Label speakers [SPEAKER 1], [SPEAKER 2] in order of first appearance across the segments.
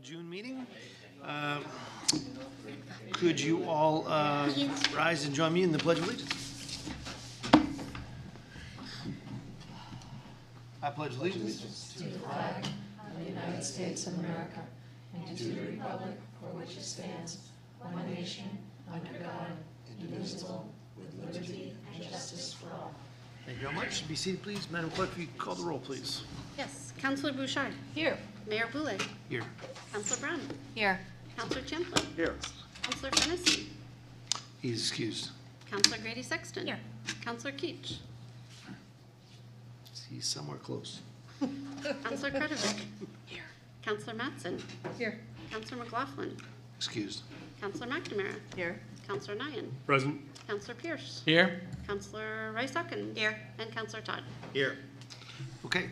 [SPEAKER 1] June meeting. Could you all rise and join me in the Pledge of Allegiance? I pledge allegiance
[SPEAKER 2] to the flag of the United States of America and to the republic for which it stands, one nation, under God, indivisible, with liberty and justice for all.
[SPEAKER 1] Thank you very much. Be seated, please. Madam Clerk, if you call the roll, please.
[SPEAKER 3] Yes. Councilor Bouchard.
[SPEAKER 2] Here.
[SPEAKER 3] Mayor Boulay.
[SPEAKER 1] Here.
[SPEAKER 3] Councilor Brown.
[SPEAKER 2] Here.
[SPEAKER 3] Councilor Champlin.
[SPEAKER 1] Here.
[SPEAKER 3] Councilor Fennessy.
[SPEAKER 1] He's excused.
[SPEAKER 3] Councilor Grady Sexton.
[SPEAKER 2] Here.
[SPEAKER 3] Councilor Keach.
[SPEAKER 1] He's somewhere close.
[SPEAKER 3] Councilor Kretovic.
[SPEAKER 2] Here.
[SPEAKER 3] Councilor Mattson.
[SPEAKER 2] Here.
[SPEAKER 3] Councilor McLaughlin.
[SPEAKER 1] Excused.
[SPEAKER 3] Councilor McNamara.
[SPEAKER 2] Here.
[SPEAKER 3] Councilor Nyan.
[SPEAKER 4] Present.
[SPEAKER 3] Councilor Pierce.
[SPEAKER 4] Here.
[SPEAKER 3] Councilor Rice-Hawkins.
[SPEAKER 2] Here.
[SPEAKER 3] And Councilor Todd.
[SPEAKER 1] Here. Okay.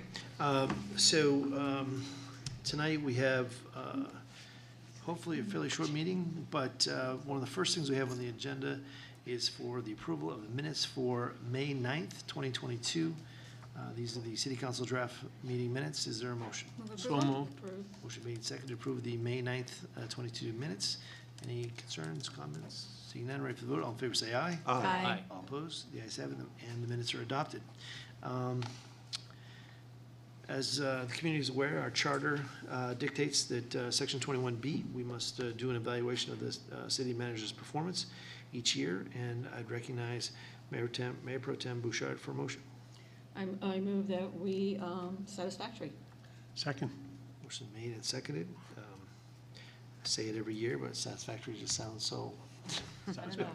[SPEAKER 1] Tonight we have hopefully a fairly short meeting, but one of the first things we have on the agenda is for the approval of the minutes for May 9th, 2022. These are the City Council draft meeting minutes. Is there a motion?
[SPEAKER 4] So moved.
[SPEAKER 1] Motion made and seconded to approve the May 9th, 22 minutes. Any concerns, comments? Seeing none, ready for the vote. All in favor say aye.
[SPEAKER 2] Aye.
[SPEAKER 1] All opposed? The ayes have it, and the minutes are adopted. As the community is aware, our charter dictates that Section 21B, we must do an evaluation of the city manager's performance each year, and I'd recognize Mayor Pro Tem Bouchard for a motion.
[SPEAKER 5] I move that we, satisfactory.
[SPEAKER 4] Second.
[SPEAKER 1] Motion made and seconded. I say it every year, but satisfactory just sounds so.
[SPEAKER 4] Sounds
[SPEAKER 5] good.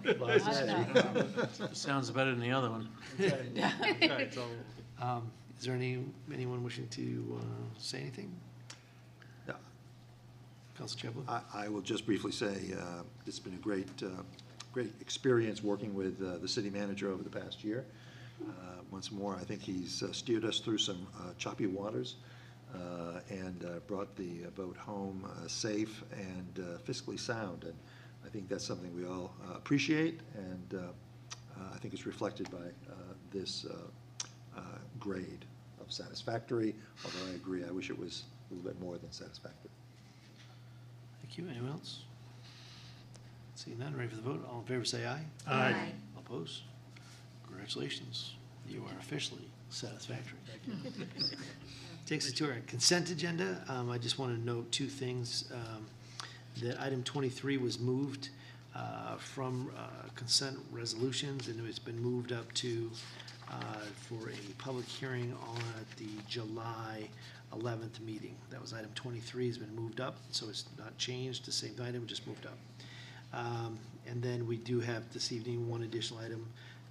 [SPEAKER 4] Sounds better than the other one.
[SPEAKER 1] Is there anyone wishing to say anything?
[SPEAKER 6] Yeah.
[SPEAKER 1] Councilor Champlin?
[SPEAKER 6] I will just briefly say it's been a great experience working with the city manager over the past year. Once more, I think he's steered us through some choppy waters and brought the boat home safe and fiscally sound. And I think that's something we all appreciate, and I think it's reflected by this grade of satisfactory, although I agree, I wish it was a little bit more than satisfactory.
[SPEAKER 1] Thank you. Anyone else? Seeing none, ready for the vote. All in favor say aye.
[SPEAKER 4] Aye.
[SPEAKER 1] All opposed? Congratulations. You are officially satisfactory. Takes us to our consent agenda. I just want to note two things. That item 23 was moved from consent resolutions, and it's been moved up to for a public hearing on the July 11th meeting. That was item 23, has been moved up, so it's not changed, the same item, just moved up. And then we do have this evening one additional item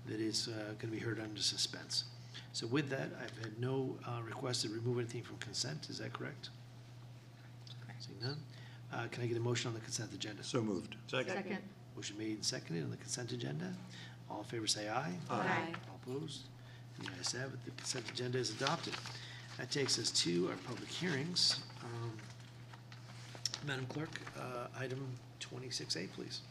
[SPEAKER 1] that is going to be heard under suspense. So with that, I've had no request to remove anything from consent. Is that correct? Seeing none. Can I get a motion on the consent agenda?
[SPEAKER 6] So moved.
[SPEAKER 5] Second.
[SPEAKER 1] Motion made and seconded on the consent agenda. All in favor say aye.
[SPEAKER 5] Aye.
[SPEAKER 1] All opposed? And the ayes have it. The consent agenda is adopted. That takes us to our public hearings. Madam Clerk, item 26A, please.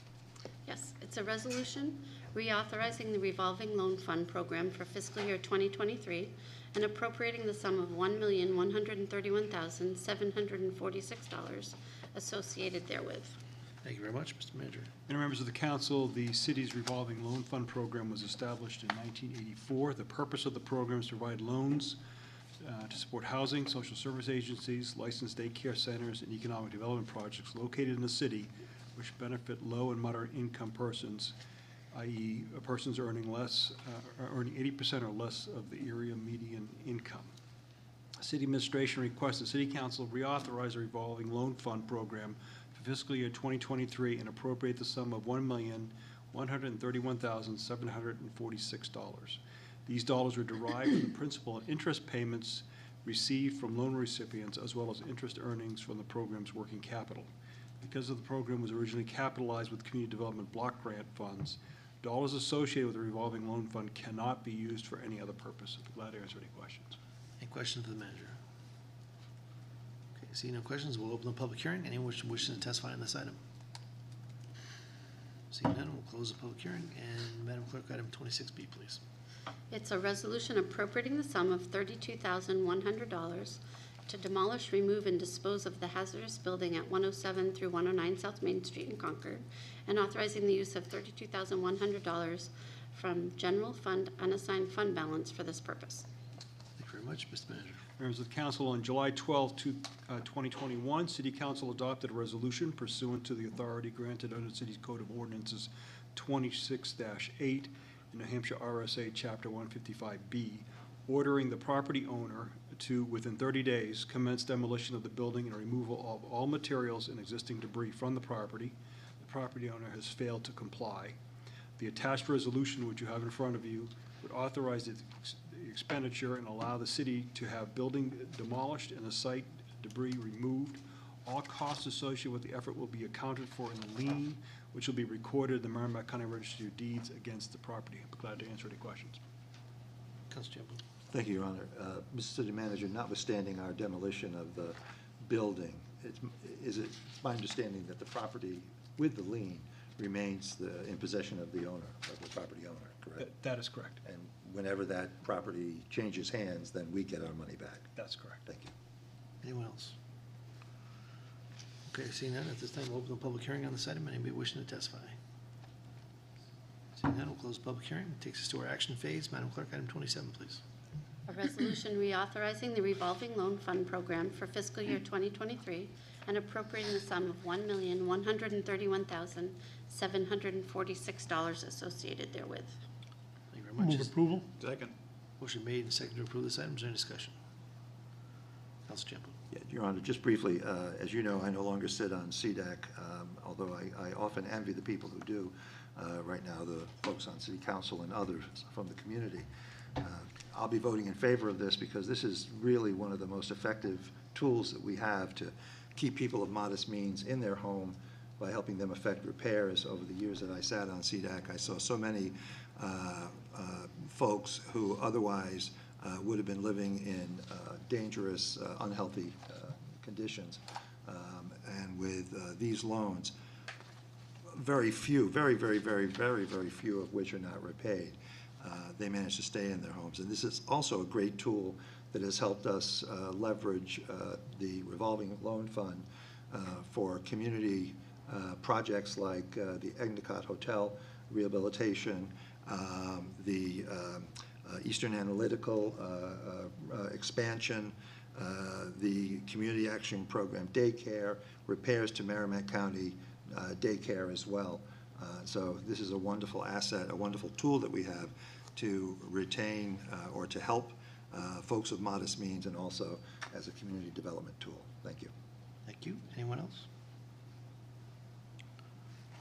[SPEAKER 3] Yes, it's a resolution reauthorizing the revolving loan fund program for fiscal year 2023 and appropriating the sum of $1,131,746 associated therewith.
[SPEAKER 1] Thank you very much, Mr. Manager.
[SPEAKER 7] And members of the council, the city's revolving loan fund program was established in 1984. The purpose of the program is to provide loans to support housing, social service agencies, licensed daycare centers, and economic development projects located in the city which benefit low and moderate income persons, i.e. persons earning less, earning 80% or less of the area median income. City administration requests the City Council reauthorize the revolving loan fund program for fiscal year 2023 and appropriate the sum of $1,131,746. These dollars are derived from the principal and interest payments received from loan recipients as well as interest earnings from the program's working capital. Because of the program was originally capitalized with community development block grant funds, dollars associated with the revolving loan fund cannot be used for any other purpose. I'd be glad to answer any questions.
[SPEAKER 1] Any questions for the manager? Okay, seeing no questions, we'll open the public hearing. Anyone wishing to testify on this item? Seeing none, we'll close the public hearing. And Madam Clerk, item 26B, please.
[SPEAKER 3] It's a resolution appropriating the sum of $32,100 to demolish, remove, and dispose of the hazardous building at 107 through 109 South Main Street in Concord, and authorizing the use of $32,100 from general fund unassigned fund balance for this purpose.
[SPEAKER 1] Thank you very much, Mr. Manager.
[SPEAKER 7] Members of the council, on July 12, 2021, City Council adopted a resolution pursuant to the authority granted under the city's Code of Ordinances 26-8 in New Hampshire RSA Chapter 155B, ordering the property owner to, within 30 days, commence demolition of the building and removal of all materials and existing debris from the property. The property owner has failed to comply. The attached resolution, which you have in front of you, would authorize the expenditure and allow the city to have building demolished and the site debris removed. All costs associated with the effort will be accounted for in the lien, which will be recorded in the Merrimack County Registry of Deeds against the property. I'm glad to answer any questions.
[SPEAKER 1] Council Chamberlain.
[SPEAKER 6] Thank you, Your Honor. Mr. City Manager, notwithstanding our demolition of the building, it's my understanding that the property with the lien remains in possession of the owner, of the property owner, correct?
[SPEAKER 7] That is correct.
[SPEAKER 6] And whenever that property changes hands, then we get our money back.
[SPEAKER 7] That's correct.
[SPEAKER 6] Thank you.
[SPEAKER 1] Anyone else? Okay, seeing none, at this time, we'll open the public hearing on this item. Anybody wishing to testify? Seeing none, we'll close the public hearing. It takes us to our action phase. Madam Clerk, item 27, please.
[SPEAKER 3] A resolution reauthorizing the revolving loan fund program for fiscal year 2023 and appropriating the sum of $1,131,746 associated therewith.
[SPEAKER 1] Thank you very much.
[SPEAKER 4] Move approval?
[SPEAKER 7] Second.
[SPEAKER 1] Motion made and seconded to approve this item. Is there any discussion? Council Chamberlain.
[SPEAKER 6] Yeah, Your Honor, just briefly, as you know, I no longer sit on CDAC, although I often envy the people who do right now, the folks on City Council and others from the community. I'll be voting in favor of this because this is really one of the most effective tools that we have to keep people of modest means in their home by helping them effect repairs. Over the years that I sat on CDAC, I saw so many folks who otherwise would have been living in dangerous, unhealthy conditions. And with these loans, very few, very few of which are not repaid, they manage to stay in their homes. And this is also a great tool that has helped us leverage the revolving loan fund for community projects like the Endicott Hotel rehabilitation, the Eastern Analytical expansion, the Community Action Program daycare, repairs to Merrimack County daycare as well. So this is a wonderful asset, a wonderful tool that we have to retain or to help folks of modest means, and also as a community development tool. Thank you.
[SPEAKER 1] Thank you. Anyone else?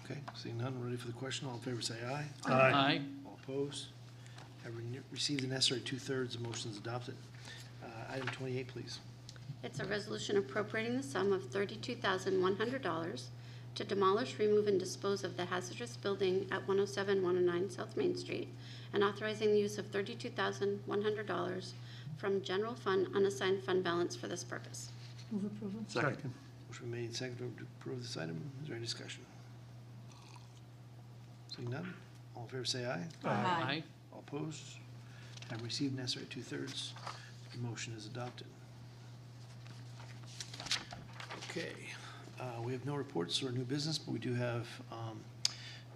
[SPEAKER 1] Okay, seeing none, ready for the question. All in favor, say aye.
[SPEAKER 4] Aye.
[SPEAKER 1] All opposed? Have received the necessary two-thirds, the motion is adopted. Item 28, please.
[SPEAKER 3] It's a resolution appropriating the sum of $32,100 to demolish, remove, and dispose of the hazardous building at 107-109 South Main Street, and authorizing the use of $32,100 from general fund unassigned fund balance for this purpose.
[SPEAKER 5] Move approval.
[SPEAKER 4] Second.
[SPEAKER 1] Motion made and seconded to approve this item. Is there any discussion? Seeing none, all in favor say aye.
[SPEAKER 4] Aye.
[SPEAKER 1] All opposed? Have received necessary two-thirds. The motion is adopted. Okay, we have no reports or new business, but we do have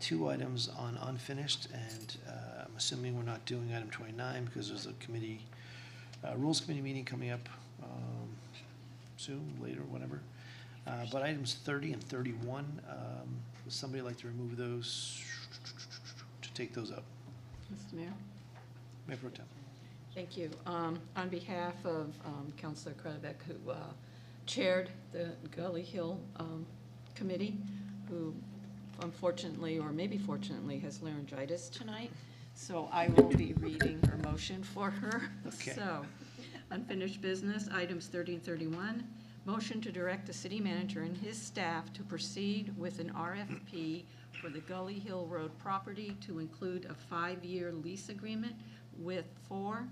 [SPEAKER 1] two items on unfinished, and I'm assuming we're not doing item 29 because there's a committee, Rules Committee meeting coming up soon, later, whatever. But items 30 and 31, would somebody like to remove those, to take those up?
[SPEAKER 5] Mr. Mayor?
[SPEAKER 1] Mayor Pro Tem.
[SPEAKER 5] Thank you. On behalf of Councilor Krebeck, who chaired the Gully Hill Committee, who unfortunately, or maybe fortunately, has laryngitis tonight, so I will be reading her motion for her.
[SPEAKER 1] Okay.
[SPEAKER 5] So, unfinished business, items 30 and 31. Motion to direct the city manager and his staff to proceed with an RFP for the Gully Hill Road property to include a 5-year lease agreement with 4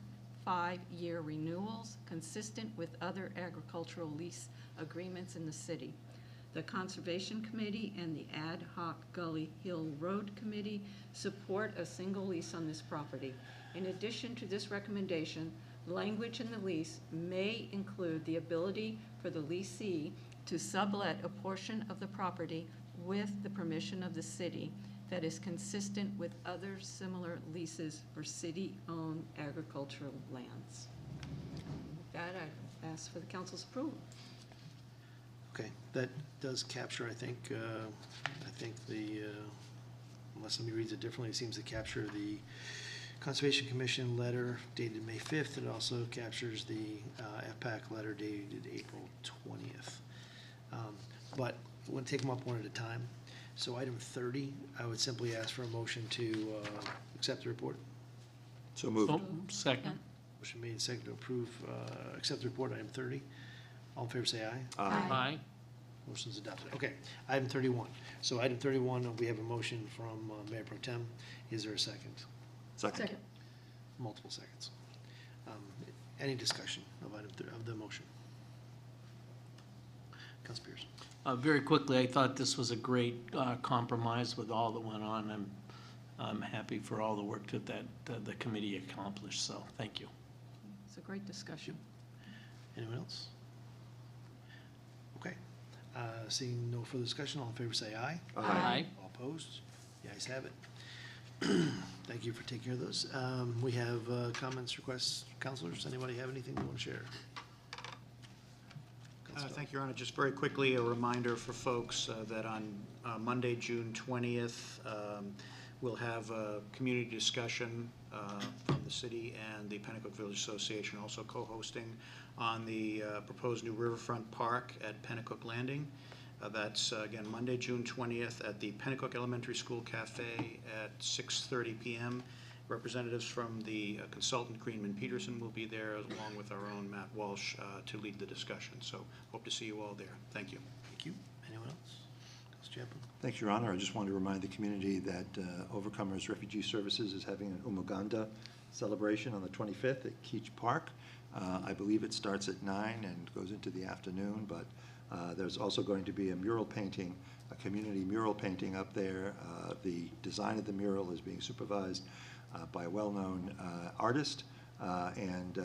[SPEAKER 5] 5-year renewals consistent with other agricultural lease agreements in the city. The Conservation Committee and the Ad hoc Gully Hill Road Committee support a single lease on this property. In addition to this recommendation, language in the lease may include the ability for the leasee to sublet a portion of the property with the permission of the city that is consistent with other similar leases for city-owned agricultural lands. With that, I ask for the council's approval.
[SPEAKER 1] Okay, that does capture, I think the, unless somebody reads it differently, it seems to capture the Conservation Commission letter dated May 5th. It also captures the FPAC letter dated April 20th. But we'll take them up one at a time. So item 30, I would simply ask for a motion to accept the report.
[SPEAKER 6] So moved.
[SPEAKER 4] Oh, second.
[SPEAKER 1] Motion made and seconded to approve, accept the report, item 30. All in favor, say aye.
[SPEAKER 4] Aye.
[SPEAKER 1] Motion's adopted. Okay, item 31. So item 31, we have a motion from Mayor Pro Tem. Is there a second?
[SPEAKER 6] Second.
[SPEAKER 1] Multiple seconds. Any discussion of of the motion? Council Pierce.
[SPEAKER 4] Very quickly, I thought this was a great compromise with all that went on. I'm happy for all the work that the committee accomplished, so thank you.
[SPEAKER 5] It's a great discussion.
[SPEAKER 1] Anyone else? Okay. Seeing no further discussion, all in favor say aye.
[SPEAKER 4] Aye.
[SPEAKER 1] All opposed? The ayes have it. Thank you for taking care of those. We have comments, requests, councilors. Anybody have anything they want to share?
[SPEAKER 8] Thank you, Your Honor. Just very quickly, a reminder for folks that on Monday, June 20th, we'll have a community discussion from the city and the Pennacook Village Association also co-hosting on the proposed new riverfront park at Pennacook Landing. That's, again, Monday, June 20th at the Pennacook Elementary School Cafe at 6:30 p.m. Representatives from the consultant Greenman Peterson will be there, along with our own Matt Walsh, to lead the discussion. So hope to see you all there. Thank you.
[SPEAKER 1] Thank you. Anyone else? Councilor Chaplin.
[SPEAKER 6] Thanks, Your Honor. I just wanted to remind the community that Overcomers Refugee Services is having an Umuganda celebration on the 25th at Keach Park. I believe it starts at 9 and goes into the afternoon, but there's also going to be a mural painting, a community mural painting up there. The design of the mural is being supervised by a well-known artist and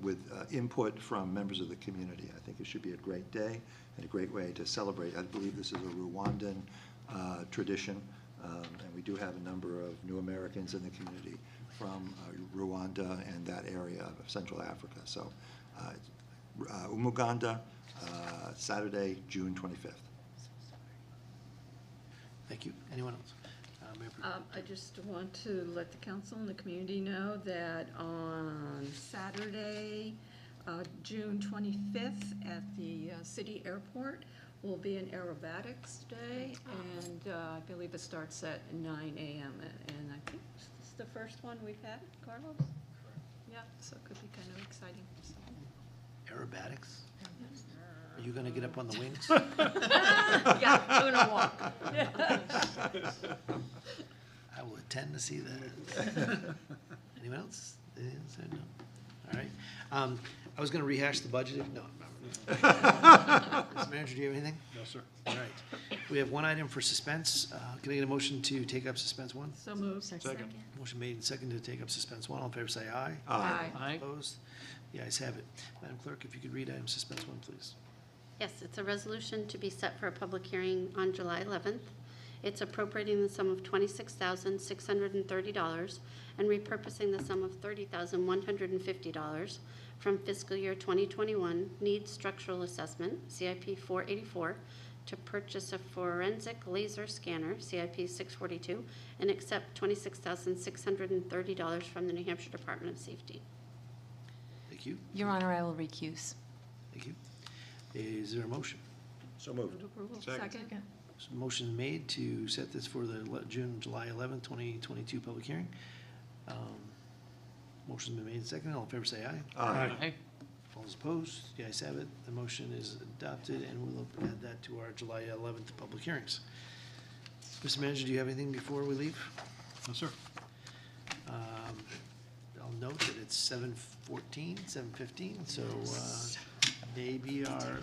[SPEAKER 6] with input from members of the community. I think it should be a great day and a great way to celebrate. I believe this is a Rwandan tradition, and we do have a number of new Americans in the community from Rwanda and that area of Central Africa. So Umuganda, Saturday, June 25th.
[SPEAKER 1] Thank you. Anyone else? Mayor Pro Tem.
[SPEAKER 5] I just want to let the council and the community know that on Saturday, June 25th, at the city airport, will be an aerobatics day, and I believe it starts at 9 a.m. And I think this is the first one we've had, Carlos? Yeah, so it could be kind of exciting. So.
[SPEAKER 1] Aerobatics? Are you going to get up on the wings?
[SPEAKER 5] Yeah, doing a walk.
[SPEAKER 1] I will attend to see that. Anyone else? Anyone say no? All right. I was going to rehash the budget. No. Mr. Manager, do you have anything?
[SPEAKER 7] No, sir.
[SPEAKER 1] All right. We have one item for suspense. Can I get a motion to take up suspense 1?
[SPEAKER 5] So moved.
[SPEAKER 8] Second.
[SPEAKER 1] Motion made and seconded to take up suspense 1. All in favor say aye.
[SPEAKER 5] Aye.
[SPEAKER 4] Aye.
[SPEAKER 1] Opposed? The ayes have it. Madam Clerk, if you could read item suspense 1, please.
[SPEAKER 3] Yes, it's a resolution to be set for a public hearing on July 11th. It's appropriating the sum of $26,630 and repurposing the sum of $30,150 from fiscal year 2021 needs structural assessment, CIP 484, to purchase a forensic laser scanner, CIP 642, and accept $26,630 from the New Hampshire Department of Safety.
[SPEAKER 1] Thank you.
[SPEAKER 2] Your Honor, I will recuse.
[SPEAKER 1] Thank you. Is there a motion?
[SPEAKER 6] So moved.
[SPEAKER 5] Move approval.
[SPEAKER 8] Second.
[SPEAKER 1] So motion made to set this for the July 11th, 2022 public hearing. Motion's been made and seconded. All in favor say aye.
[SPEAKER 4] Aye.
[SPEAKER 1] All those opposed? The ayes have it. The motion is adopted, and we'll add that to our July 11th public hearings. Mr. Manager, do you have anything before we leave?
[SPEAKER 7] No, sir.
[SPEAKER 1] I'll note that it's 7:14, 7:15, so maybe our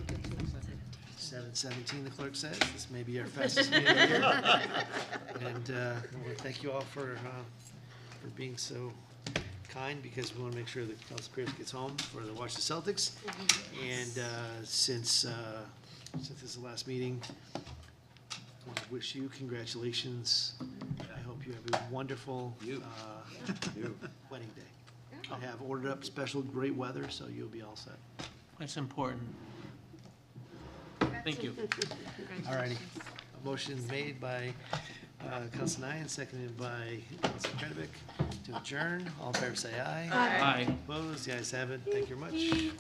[SPEAKER 1] 7:17, the clerk says. This may be our fastest meeting of the year. And I want to thank you all for being so kind because we want to make sure that Council Pierce gets home for the watch the Celtics. And since this is the last meeting, I want to wish you congratulations. I hope you have a wonderful wedding day. I have ordered up special great weather, so you'll be all set.
[SPEAKER 4] That's important. Thank you.
[SPEAKER 1] All righty. A motion made by Council Nye, seconded by Council Kretovic to adjourn. All in favor say aye.
[SPEAKER 4] Aye.
[SPEAKER 1] Opposed? The ayes have it. Thank you very much.